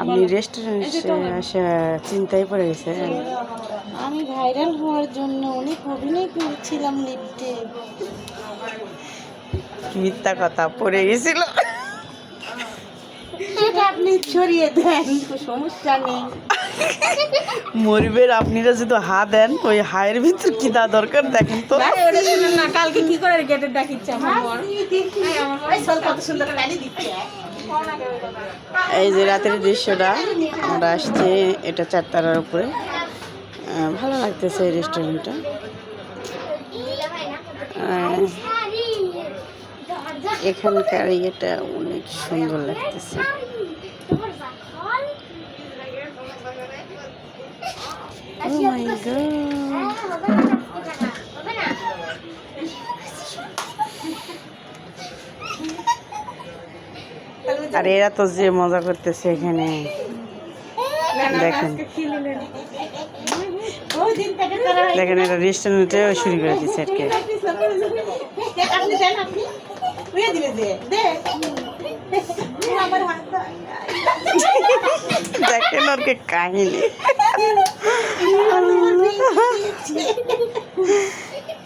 আপনি রেস্টুরেন্টে এসে চিন্তায় পড়ে গেছেন। আমি ভাইরাল হওয়ার জন্য অনেক অভিনয় করেছিলাম লিফটে। মিথ্যা কথা পড়ে গেছিল। সেটা আপনি ছড়িয়ে দেন, সমস্যা নেই। মরিবের আপনারা যদি হা দেন ওই হায়ের ভিতর কি দা দরকার দেখেন তো। না কালকে কি করে গেটে ডাকিচ্ছে আমার বর। কত সুন্দর গাড়ি দিচ্ছে। এই যে রাতের দৃশ্যটা আমরা আসছি, এটা 4 তারার উপরে। ভালো লাগতেছে এই রেস্টুরেন্টটা। এখানকার ইয়েটা অনেক সুন্দর লাগতেছে। Oh my God! আর এরা তো যে মজা করতেছে এখানে দেখেন দেখেন, এটা রেস্টুরেন্টে শুরু করে দিচ্ছে আজকে। দেখেন আর কি কাহিনী।